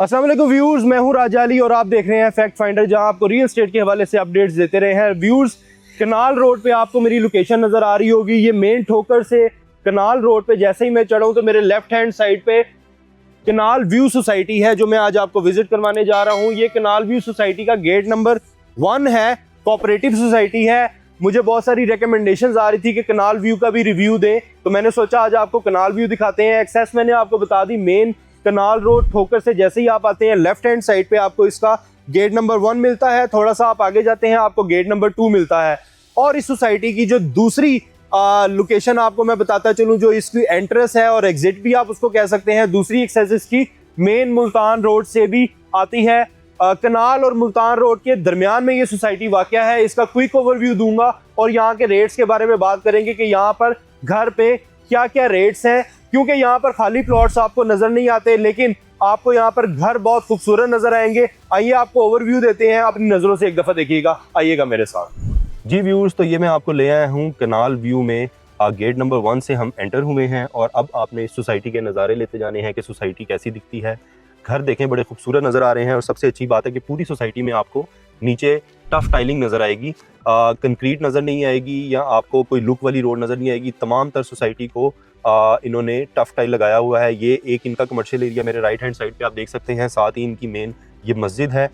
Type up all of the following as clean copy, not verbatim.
अस्सलाम वालेकुम व्यूअर्स, मैं हूं राजा अली और आप देख रहे हैं फैक्ट फाइंडर, जहां आपको रियल एस्टेट के हवाले से अपडेट्स देते रहे हैं। व्यूअर्स, कनाल रोड पे आपको मेरी लोकेशन नज़र आ रही होगी। ये मेन ठोकर से कनाल रोड पे जैसे ही मैं चढ़ूँ तो मेरे लेफ्ट हैंड साइड पे कनाल व्यू सोसाइटी है, जो मैं आज आपको विजिट करवाने जा रहा हूँ। ये कनाल व्यू सोसाइटी का गेट नंबर 1 है, कोऑपरेटिव सोसाइटी है। मुझे बहुत सारी रिकमेंडेशंस आ रही थी कि कनाल व्यू का भी रिव्यू दें, तो मैंने सोचा आज आपको कनाल व्यू दिखाते हैं। एक्सेस मैंने आपको बता दी, मेन कनाल रोड ठोकर से जैसे ही आप आते हैं लेफ्ट हैंड साइड पे आपको इसका गेट नंबर 1 मिलता है। थोड़ा सा आप आगे जाते हैं आपको गेट नंबर 2 मिलता है। और इस सोसाइटी की जो दूसरी लोकेशन आपको मैं बताता चलूं, जो इसकी एंट्रेंस है और एग्जिट भी आप उसको कह सकते हैं, दूसरी एक्सेस इसकी मेन मुल्तान रोड से भी आती है। कनाल और मुल्तान रोड के दरमियान में ये सोसाइटी वाक़या है। इसका क्विक ओवरव्यू दूंगा और यहाँ के रेट्स के बारे में बात करेंगे कि यहाँ पर घर पे क्या क्या रेट्स हैं, क्योंकि यहाँ पर खाली प्लॉट्स आपको नजर नहीं आते, लेकिन आपको यहाँ पर घर बहुत खूबसूरत नजर आएंगे। आइए आपको ओवरव्यू देते हैं, अपनी नज़रों से एक दफ़ा देखिएगा, आइएगा मेरे साथ। जी व्यूअर्स, तो ये मैं आपको ले आया हूँ कनाल व्यू में। गेट नंबर 1 से हम एंटर हुए हैं और अब आपने इस सोसाइटी के नज़ारे लेते जाने हैं कि सोसाइटी कैसी दिखती है। घर देखें, बड़े खूबसूरत नज़र आ रहे हैं और सबसे अच्छी बात है कि पूरी सोसाइटी में आपको नीचे टफ टाइलिंग नज़र आएगी, कंक्रीट नज़र नहीं आएगी या आपको कोई लुक वाली रोड नज़र नहीं आएगी। तमाम तर सोसाइटी को इन्होंने टफ टाइल लगाया हुआ है। ये एक इनका कमर्शियल एरिया मेरे राइट हैंड साइड पे आप देख सकते हैं, साथ ही इनकी मेन ये मस्जिद है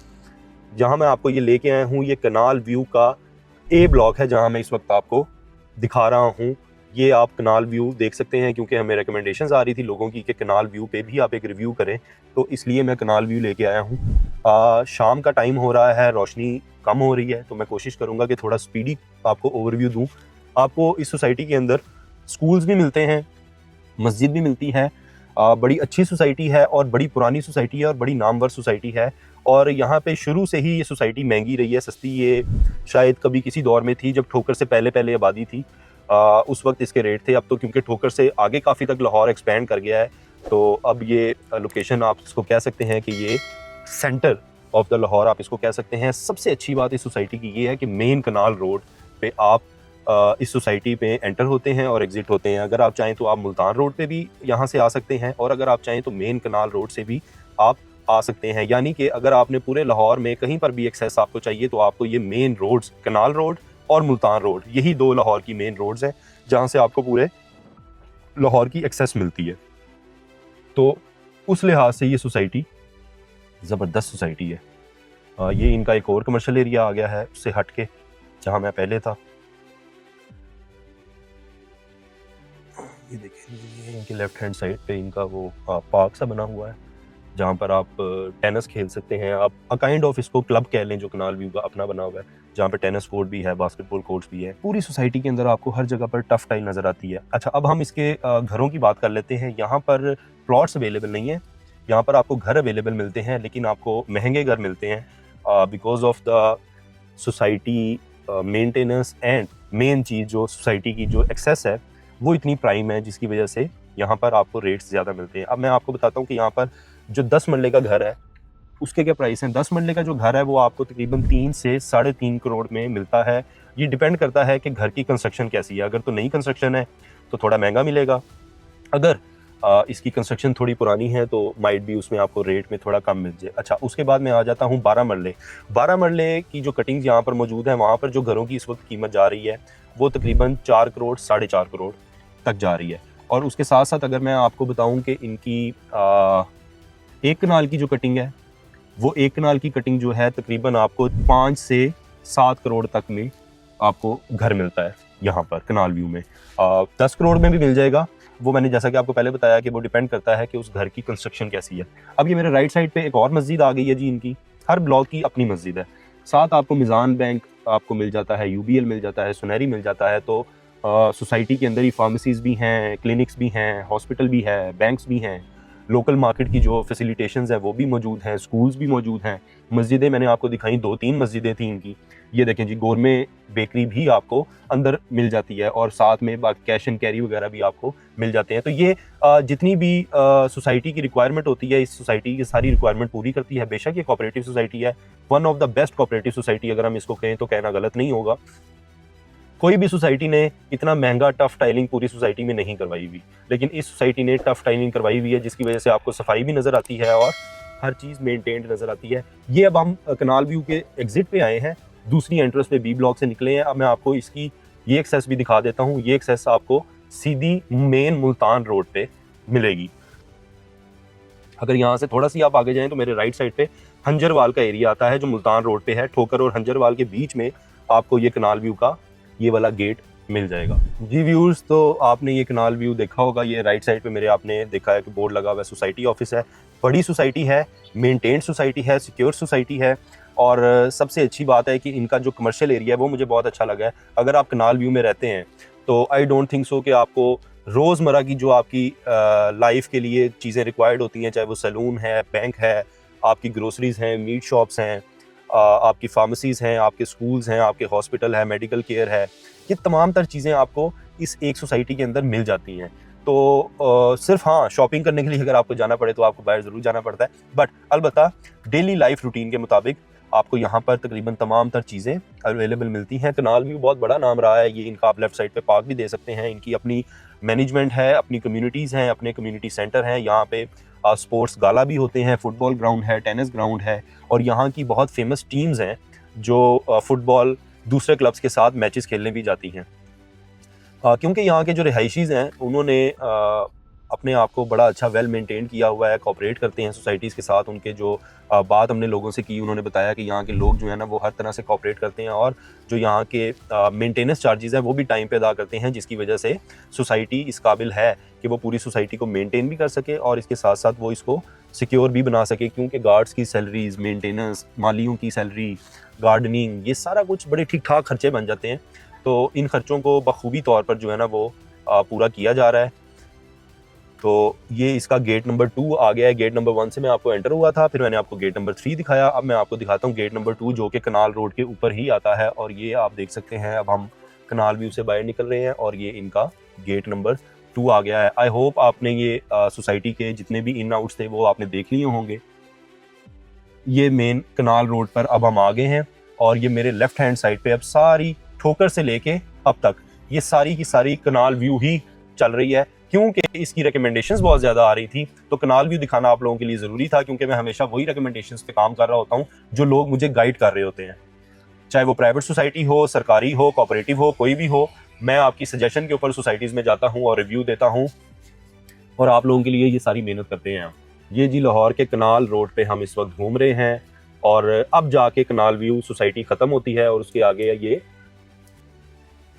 जहाँ मैं आपको ये लेके आया हूँ। ये कनाल व्यू का ए ब्लॉक है जहाँ मैं इस वक्त आपको दिखा रहा हूँ। ये आप कनाल व्यू देख सकते हैं, क्योंकि हमें रिकमेंडेशंस आ रही थी लोगों की कि कनाल व्यू पे भी आप एक रिव्यू करें, तो इसलिए मैं कनाल व्यू लेके आया हूँ। शाम का टाइम हो रहा है, रोशनी कम हो रही है, तो मैं कोशिश करूँगा कि थोड़ा स्पीडी आपको ओवरव्यू दूँ। आपको इस सोसाइटी के अंदर स्कूल्स भी मिलते हैं, मस्जिद भी मिलती है। बड़ी अच्छी सोसाइटी है और बड़ी पुरानी सोसाइटी है और बड़ी नामवर सोसाइटी है। और यहाँ पे शुरू से ही ये सोसाइटी महंगी रही है, सस्ती ये शायद कभी किसी दौर में थी जब ठोकर से पहले आबादी थी, उस वक्त इसके रेट थे। अब तो क्योंकि ठोकर से आगे काफ़ी तक लाहौर एक्सपेंड कर गया है, तो अब ये लोकेशन आप इसको कह सकते हैं कि ये सेंटर ऑफ द लाहौर आप इसको कह सकते हैं। सबसे अच्छी बात इस सोसाइटी की ये है कि मेन कनाल रोड पे आप इस सोसाइटी पे एंटर होते हैं और एग्जिट होते हैं। अगर आप चाहें तो आप मुल्तान रोड पे भी यहाँ से आ सकते हैं, और अगर आप चाहें तो मेन कनाल रोड से भी आप आ सकते हैं। यानी कि अगर आपने पूरे लाहौर में कहीं पर भी एक्सेस आपको चाहिए तो आपको ये मेन रोड्स, कनाल रोड और मुल्तान रोड, यही 2 लाहौर की मेन रोड्स हैं जहाँ से आपको पूरे लाहौर की एक्सेस मिलती है। तो उस लिहाज से ये सोसाइटी ज़बरदस्त सोसाइटी है। ये इनका एक और कमर्शियल एरिया आ गया है उससे हट के जहाँ मैं पहले था। ये देखें, ये इनके लेफ्ट हैंड साइड पे इनका वो पार्क सा बना हुआ है जहाँ पर आप टेनिस खेल सकते हैं। आप काइंड ऑफ इसको क्लब कह लें, जो कनाल व्यू का अपना बना हुआ है, जहाँ पे टेनिस कोर्ट भी है, बास्केटबॉल कोर्ट्स भी है। पूरी सोसाइटी के अंदर आपको हर जगह पर टफ टाइल नज़र आती है। अच्छा, अब हम इसके घरों की बात कर लेते हैं। यहाँ पर प्लॉट्स अवेलेबल नहीं है, यहाँ पर आपको घर अवेलेबल मिलते हैं, लेकिन आपको महंगे घर मिलते हैं because of the society maintenance and main चीज़ जो सोसाइटी की जो एक्सेस है वो इतनी प्राइम है, जिसकी वजह से यहाँ पर आपको रेट्स ज़्यादा मिलते हैं। अब मैं आपको बताता हूँ कि यहाँ पर जो 10 मरले का घर है उसके क्या प्राइस हैं। 10 मरले का जो घर है वो आपको तकरीबन 3 से 3.5 करोड़ में मिलता है। ये डिपेंड करता है कि घर की कंस्ट्रक्शन कैसी है। अगर तो नई कंस्ट्रक्शन है तो थोड़ा महंगा मिलेगा, अगर इसकी कंस्ट्रक्शन थोड़ी पुरानी है तो माइट भी उसमें आपको रेट में थोड़ा कम मिल जाए। अच्छा, उसके बाद मैं आ जाता हूँ 12 मरले। 12 मरले की जो कटिंग्स यहाँ पर मौजूद है, वहाँ पर जो घरों की इस वक्त कीमत जा रही है वो तकरीबन 4 करोड़ 4.5 करोड़ तक जा रही है। और उसके साथ साथ अगर मैं आपको बताऊं कि इनकी 1 कनाल की जो कटिंग है, वो 1 कनाल की कटिंग जो है तकरीबन आपको 5 से 7 करोड़ तक में आपको घर मिलता है यहाँ पर कनाल व्यू में। 10 करोड़ में भी मिल जाएगा, वो मैंने जैसा कि आपको पहले बताया कि वो डिपेंड करता है कि उस घर की कंस्ट्रक्शन कैसी है। अब ये मेरे राइट साइड पे एक और मस्जिद आ गई है जी। इनकी हर ब्लॉक की अपनी मस्जिद है। साथ आपको मिज़ान बैंक आपको मिल जाता है, UBL मिल जाता है, सुनहरी मिल जाता है। तो सोसाइटी के अंदर ही फार्मेसीज़ भी हैं, क्लिनिक्स भी हैं, हॉस्पिटल भी है, बैंक्स भी हैं, लोकल मार्केट की जो फैसिलिटेशंस हैं वो भी मौजूद हैं, स्कूल्स भी मौजूद हैं। मस्जिदें मैंने आपको दिखाई, 2-3 मस्जिदें थी इनकी। ये देखें जी, गोरमे बेकरी भी आपको अंदर मिल जाती है और साथ में बाकी कैश एंड कैरी वगैरह भी आपको मिल जाते हैं। तो ये जितनी भी सोसाइटी की रिक्वायरमेंट होती है, इस सोसाइटी की सारी रिक्वायरमेंट पूरी करती है। बेशक ये कोऑपरेटिव सोसाइटी है, one of the best cooperative society अगर हम इसको कहें तो कहना गलत नहीं होगा। कोई भी सोसाइटी ने इतना महंगा टफ टाइलिंग पूरी सोसाइटी में नहीं करवाई हुई, लेकिन इस सोसाइटी ने टफ टाइलिंग करवाई हुई है, जिसकी वजह से आपको सफाई भी नज़र आती है और हर चीज़ मेंटेन्ड नज़र आती है। ये अब हम कनाल व्यू के एग्जिट पे आए हैं, दूसरी एंट्रेंस पे बी ब्लॉक से निकले हैं। अब मैं आपको इसकी ये एक्सेस भी दिखा देता हूँ। ये एक्सेस आपको सीधी मेन मुल्तान रोड पे मिलेगी। अगर यहाँ से थोड़ा सी आप आगे जाएं तो मेरे राइट साइड पे हंजरवाल का एरिया आता है जो मुल्तान रोड पे है। ठोकर और हंजरवाल के बीच में आपको ये कनाल व्यू का ये वाला गेट मिल जाएगा। जी व्यूअर्स, तो आपने ये कनाल व्यू देखा होगा। ये राइट साइड पे मेरे आपने देखा है कि बोर्ड लगा हुआ है, सोसाइटी ऑफिस है। बड़ी सोसाइटी है, मेंटेन्ड सोसाइटी है, सिक्योर सोसाइटी है। और सबसे अच्छी बात है कि इनका जो कमर्शियल एरिया है वो मुझे बहुत अच्छा लगा है। अगर आप कनाल व्यू में रहते हैं तो आई डोंट थिंक सो कि आपको रोज़मर्रा की जो आपकी लाइफ के लिए चीज़ें रिक्वायर्ड होती हैं, चाहे वो सैलून है, बैंक है, आपकी ग्रोसरीज़ हैं, मीट शॉप्स हैं, आपकी फार्मेसीज़ हैं, आपके स्कूल्स हैं, आपके हॉस्पिटल है, मेडिकल केयर है, ये तमाम तर चीज़ें आपको इस एक सोसाइटी के अंदर मिल जाती हैं। तो सिर्फ हाँ, शॉपिंग करने के लिए अगर आपको जाना पड़े तो आपको बाहर ज़रूर जाना पड़ता है, बट अलबत्ता डेली लाइफ रूटीन के मुताबिक आपको यहाँ पर तकरीबन तमाम तर चीज़ें अवेलेबल मिलती हैं। कनाल व्यू बहुत बड़ा नाम रहा है। ये इनका आप लेफ़्ट साइड पे पार्क भी दे सकते हैं। इनकी अपनी मैनेजमेंट है, अपनी कम्युनिटीज़ हैं, अपने कम्युनिटी सेंटर हैं। यहाँ पे स्पोर्ट्स गाला भी होते हैं, फुटबॉल ग्राउंड है, टेनिस ग्राउंड है, और यहाँ की बहुत फेमस टीम्स हैं जो फुटबॉल दूसरे क्लब्स के साथ मैचेस खेलने भी जाती हैं। क्योंकि यहाँ के जो रिहायशीज़ हैं उन्होंने अपने आप को बड़ा अच्छा वेल मेंटेन किया हुआ है, कोऑपरेट करते हैं सोसाइटीज़ के साथ। उनके जो बात हमने लोगों से की, उन्होंने बताया कि यहाँ के लोग जो है ना वो हर तरह से कोऑपरेट करते हैं, और जो यहाँ के मेंटेनेंस चार्जेस हैं वो भी टाइम पे अदा करते हैं, जिसकी वजह से सोसाइटी इस काबिल है कि वो पूरी सोसाइटी को मेंटेन भी कर सके और इसके साथ साथ वो इसको सिक्योर भी बना सके। क्योंकि गार्ड्स की सैलरीज, मेंटेनेंस, मालियों की सैलरी, गार्डनिंग, ये सारा कुछ बड़े ठीक ठाक खर्चे बन जाते हैं। तो इन खर्चों को बखूबी तौर पर जो है ना वो पूरा किया जा रहा है। तो ये इसका गेट नंबर 2 आ गया है। गेट नंबर 1 से मैं आपको एंटर हुआ था, फिर मैंने आपको गेट नंबर 3 दिखाया। अब मैं आपको दिखाता हूँ गेट नंबर 2 जो कि कनाल रोड के ऊपर ही आता है। और ये आप देख सकते हैं, अब हम कनाल व्यू से बाहर निकल रहे हैं और ये इनका गेट नंबर 2 आ गया है। आई होप आपने ये सोसाइटी के जितने भी इन आउट्स थे वो आपने देख लिए होंगे। ये मेन कनाल रोड पर अब हम आ गए हैं और ये मेरे लेफ्ट हैंड साइड पे अब सारी ठोकर से लेके अब तक ये सारी की सारी कनाल व्यू ही चल रही है। क्योंकि इसकी रिकमेंडेशंस बहुत ज़्यादा आ रही थी तो कनाल व्यू दिखाना आप लोगों के लिए ज़रूरी था, क्योंकि मैं हमेशा वही रिकमेंडेशंस पे काम कर रहा होता हूँ जो लोग मुझे गाइड कर रहे होते हैं। चाहे वो प्राइवेट सोसाइटी हो, सरकारी हो, कोऑपरेटिव हो, कोई भी हो, मैं आपकी सजेशन के ऊपर सोसाइटीज़ में जाता हूँ और रिव्यू देता हूँ और आप लोगों के लिए ये सारी मेहनत करते हैं। ये जी लाहौर के कनाल रोड पे हम इस वक्त घूम रहे हैं और अब जाके कनाल व्यू सोसाइटी ख़त्म होती है और उसके आगे ये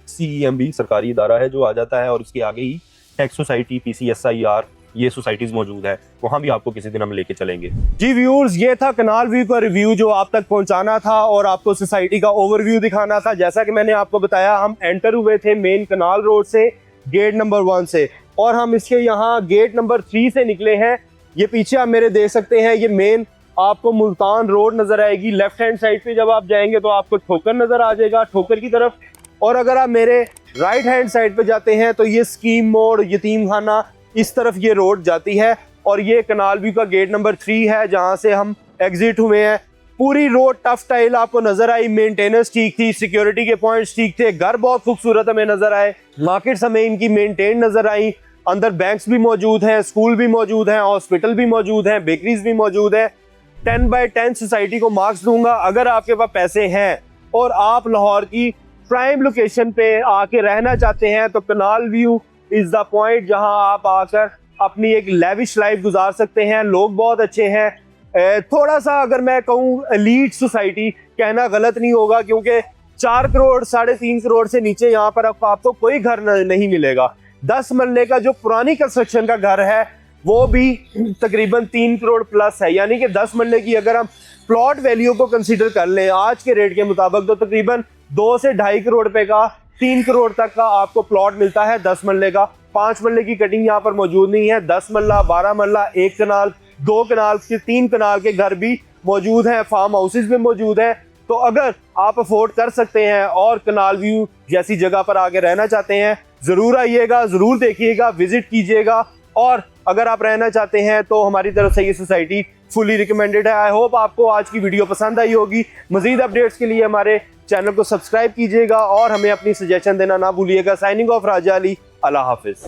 CEMB सरकारी इदारा है जो आ जाता है, और उसके आगे ही टेक्स सोसाइटी, PCSIR, ये सोसाइटीज़ मौजूद है। वहाँ भी आपको किसी दिन हम लेके चलेंगे। जी व्यूअर्स, ये था कनाल व्यू का रिव्यू जो आप तक पहुँचाना था और आपको सोसाइटी का ओवरव्यू दिखाना था। जैसा कि मैंने आपको बताया, हम एंटर हुए थे मेन कनाल रोड से गेट नंबर 1 से, और हम इसके यहाँ गेट नंबर 3 से निकले हैं। ये पीछे आप मेरे देख सकते हैं, ये मेन आपको मुल्तान रोड नज़र आएगी। लेफ्ट हैंड साइड पे जब आप जाएंगे तो आपको ठोकर नज़र आ जाएगा, ठोकर की तरफ। और अगर आप मेरे राइट हैंड साइड पे जाते हैं तो ये स्कीम मोड़, यतीम खाना, इस तरफ ये रोड जाती है। और ये कनाल व्यू का गेट नंबर 3 है जहाँ से हम एग्जिट हुए हैं। पूरी रोड टफ टाइल आपको नजर आई, मेंटेनेंस ठीक थी, सिक्योरिटी के पॉइंट्स ठीक थे, घर बहुत खूबसूरत हमें नजर आए, मार्केट्स हमें इनकी मेंटेन नजर आई, अंदर बैंक्स भी मौजूद हैं, स्कूल भी मौजूद हैं, हॉस्पिटल भी मौजूद हैं, बेकरीज भी मौजूद है। 10/10 सोसाइटी को मार्क्स दूंगा। अगर आपके पास पैसे हैं और आप लाहौर की प्राइम लोकेशन पे आके रहना चाहते हैं तो कनाल व्यू इज द पॉइंट जहां आप आकर अपनी एक लेविश लाइफ गुजार सकते हैं। लोग बहुत अच्छे हैं। थोड़ा सा अगर मैं कहूँ एलीट सोसाइटी कहना गलत नहीं होगा, क्योंकि 4 करोड़ 3.5 करोड़ से नीचे यहाँ पर आपको कोई घर नहीं मिलेगा। 10 मरले का जो पुरानी कंस्ट्रक्शन का घर है वो भी तकरीबन 3 करोड़ प्लस है। यानी कि 10 मरले की अगर हम प्लॉट वैल्यू को कंसीडर कर लें आज के रेट के मुताबिक तो तकरीबन 2 से 2.5 करोड़ रुपए का 3 करोड़ तक का आपको प्लॉट मिलता है 10 मरले का। 5 मरले की कटिंग यहाँ पर मौजूद नहीं है। 10 मरला, 12 मरला, 1 कनाल, 2 कनाल, 3 कनाल के घर भी मौजूद हैं, फार्म हाउसेज भी मौजूद हैं। तो अगर आप अफोर्ड कर सकते हैं और कनाल व्यू जैसी जगह पर आके रहना चाहते हैं, ज़रूर आइएगा, ज़रूर देखिएगा, विजिट कीजिएगा। और अगर आप रहना चाहते हैं तो हमारी तरफ से ये सोसाइटी फुली रिकमेंडेड है। आई होप आपको आज की वीडियो पसंद आई होगी। मज़ीद अपडेट्स के लिए हमारे चैनल को सब्सक्राइब कीजिएगा और हमें अपनी सजेशन देना ना भूलिएगा। साइनिंग ऑफ राजा अली, अल्लाह हाफिज़।